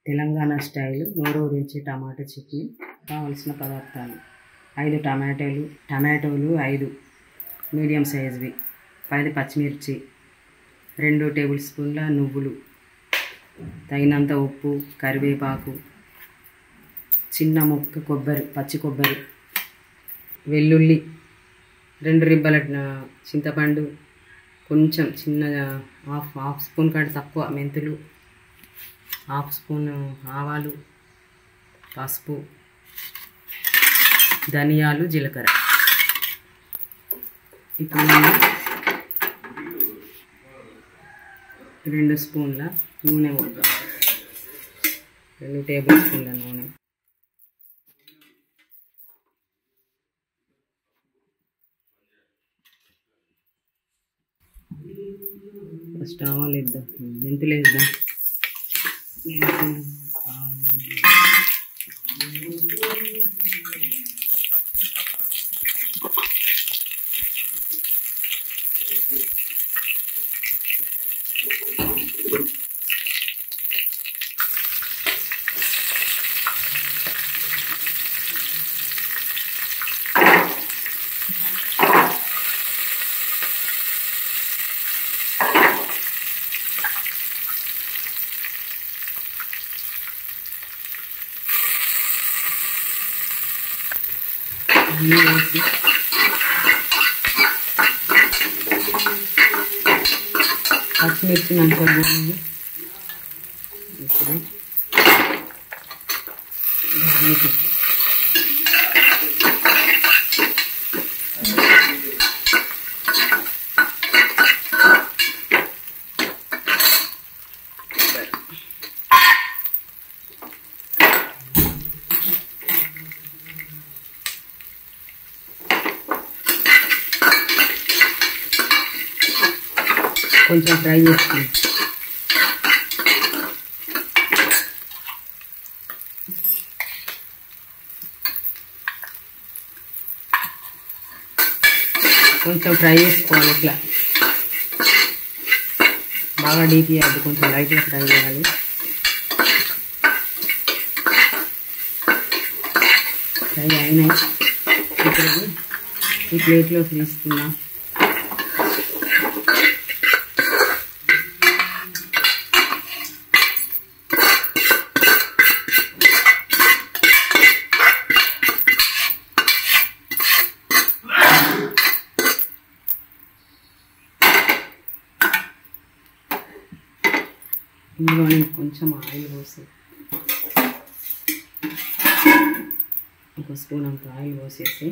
Telangana style నోరూరించే టమాటా చట్నీ. కావలసిన పదార్థాలు: 5 టమాటోలు 5 మీడియం సైజువి, 10 పచ్చిమిర్చి, 2 టేబుల్ స్పూన్ల నువ్వులు, తగినంత ఉప్పు, కరివేపాకు, చిన్న ముక్క కొబ్బరి, పచ్చి కొబ్బరి, వెల్లుల్లి, 2 రిబ్బల చింతపండు, కొంచెం చిన్నగా హాఫ్ స్పూన్ కంటే తక్కువ మెంతులు, హాఫ్ స్పూన్ ఆవాలు, పసుపు, ధనియాలు, జీలకర్ర. ఇప్పుడు 2 స్పూన్ల నూనె పోద్దాం. 2 టేబుల్ స్పూన్ల నూనె. ఫస్ట్ ఆవాలు వేద్దాం, మెంతులు వేద్దాం. వేసి పచ్చిమిర్చి మంచిగా పోయింది. ఇప్పుడు కొంచెం ఫ్రై చేసుకుంటాం. కొంచెం ఫ్రై చేసుకోవాలి. ఇట్లా బాగా డీప్ చేయాలి, కొంచెం లైట్గా ఫ్రై చేయాలి. ఫ్రై అయినాయి. ఇప్పుడు ఈ ప్లేట్లో తీసుకున్నా. ఇందులోనే కొంచెం ఆయిల్ పోసి, 1 స్పూన్ అంత ఆయిల్ పోసేసి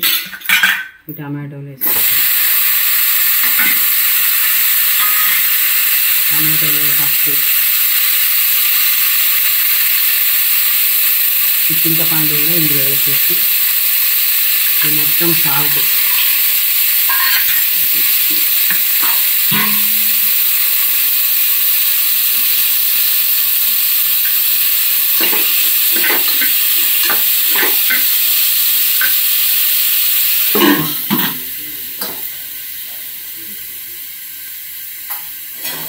ఈ టమాటోలు వేసి, టమాటోలు పప్పు, ఈ చింతపండు కూడా ఇందులో వేసేసి ఈ మొత్తం సాల్ట్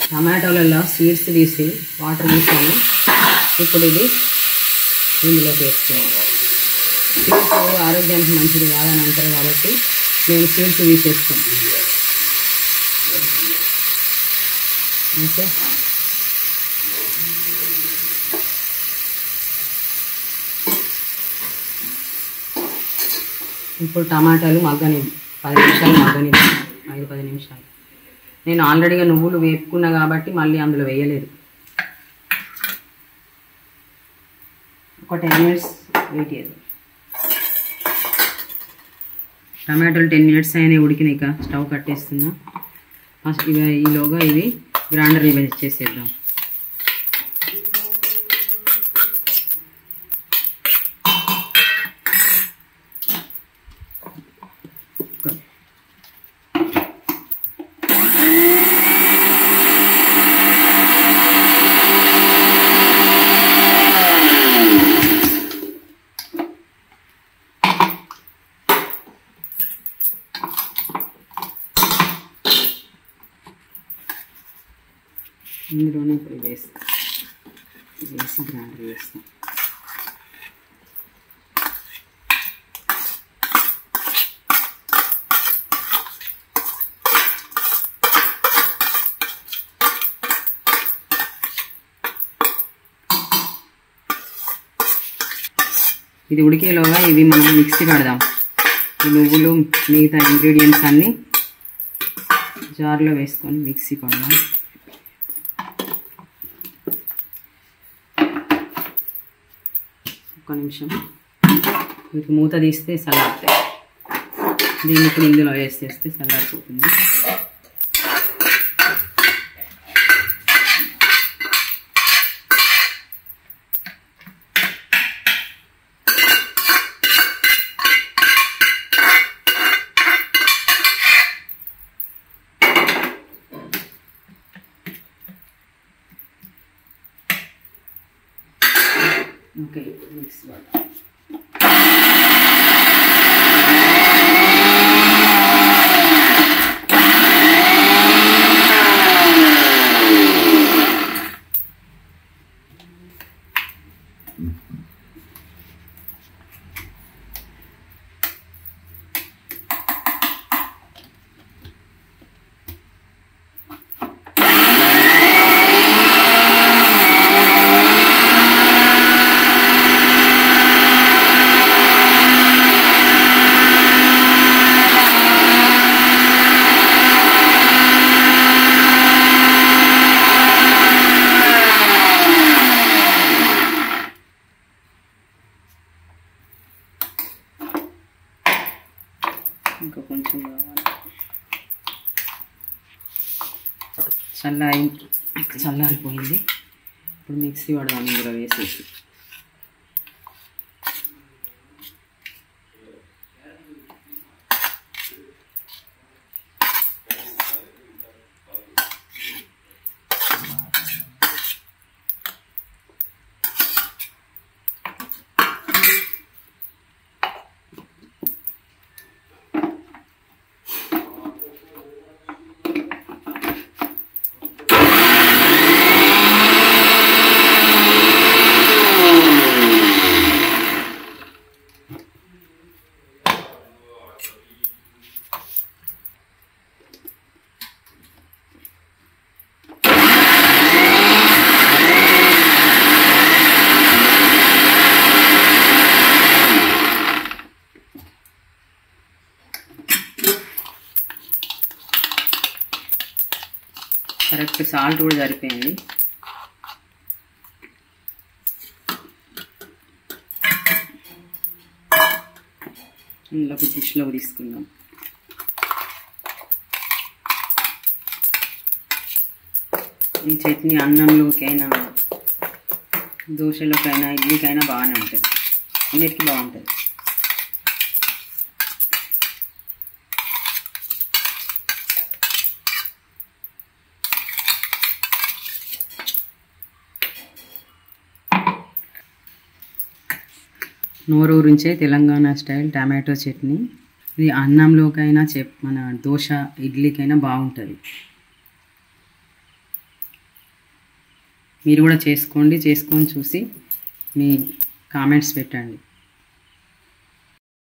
టమాటోలలో సీడ్స్ తీసి వాటర్ తీసాను. ఇప్పుడు ఇది ఇందులోకి వేస్తున్నాను. సీడ్స్ ఆరోగ్యానికి మంచిది కాదని అంటారు కాబట్టి నేను సీడ్స్ తీసేస్తాను. ఓకే, ఇప్పుడు టమాటాలు మగ్గనిది 10 నిమిషాలు మగ్గనిది, 5-10 నిమిషాలు. నేను ఆల్రెడీగా నువ్వులు వేపుకున్నా కాబట్టి మళ్ళీ అందులో వేయలేదు. ఒక 10 మినిట్స్ వెయిట్ చేద్దాం. టమాటాలు 10 మినిట్స్ అయినా ఉడికినాక స్టవ్ కట్టేస్తున్నా. ఈలోగా ఇవి గ్రైండర్ చేసేద్దాం. ఇందులోనే ఇప్పుడు వేస్తాం. వేసి గ్రైండర్ వేస్తాం. ఇది ఉడికేలోగా ఇవి మనం మిక్సీ పడదాం. ఈ నువ్వులు మిగతా ఇంగ్రీడియంట్స్ అన్నీ జార్లో వేసుకొని మిక్సీ పడదాం. ఒక్క నిమిషం వీటికి మూత తీస్తే చల్లారుతాయి. దీన్ని ఇప్పుడు ఇందులో వేసేస్తే చల్లారిపోతుంది. ఓకే, మిక్స్ పడదాం. ఇంకా కొంచెం కావాలి. చల్లారిపోయింది. ఇప్పుడు మిక్సీ పడదాం ఇందులో వేసేసి. కరెక్ట్ సాల్ట్ కూడా సరిపోయింది. ఇందులోకి డిష్లోకి తీసుకుందాం. ఈ చట్నీ అన్నంలోకైనా దోశలోకైనా ఇడ్లీకైనా బాగానే ఉంటుంది. అన్నిటికీ బాగుంటుంది. నోరూరించే తెలంగాణ స్టైల్ టమాటో చట్నీ. ఇది అన్నంలోకైనా మన దోశ ఇడ్లీకైనా బాగుంటుంది. మీరు కూడా చేసుకొని చూసి మీ కామెంట్స్ పెట్టండి.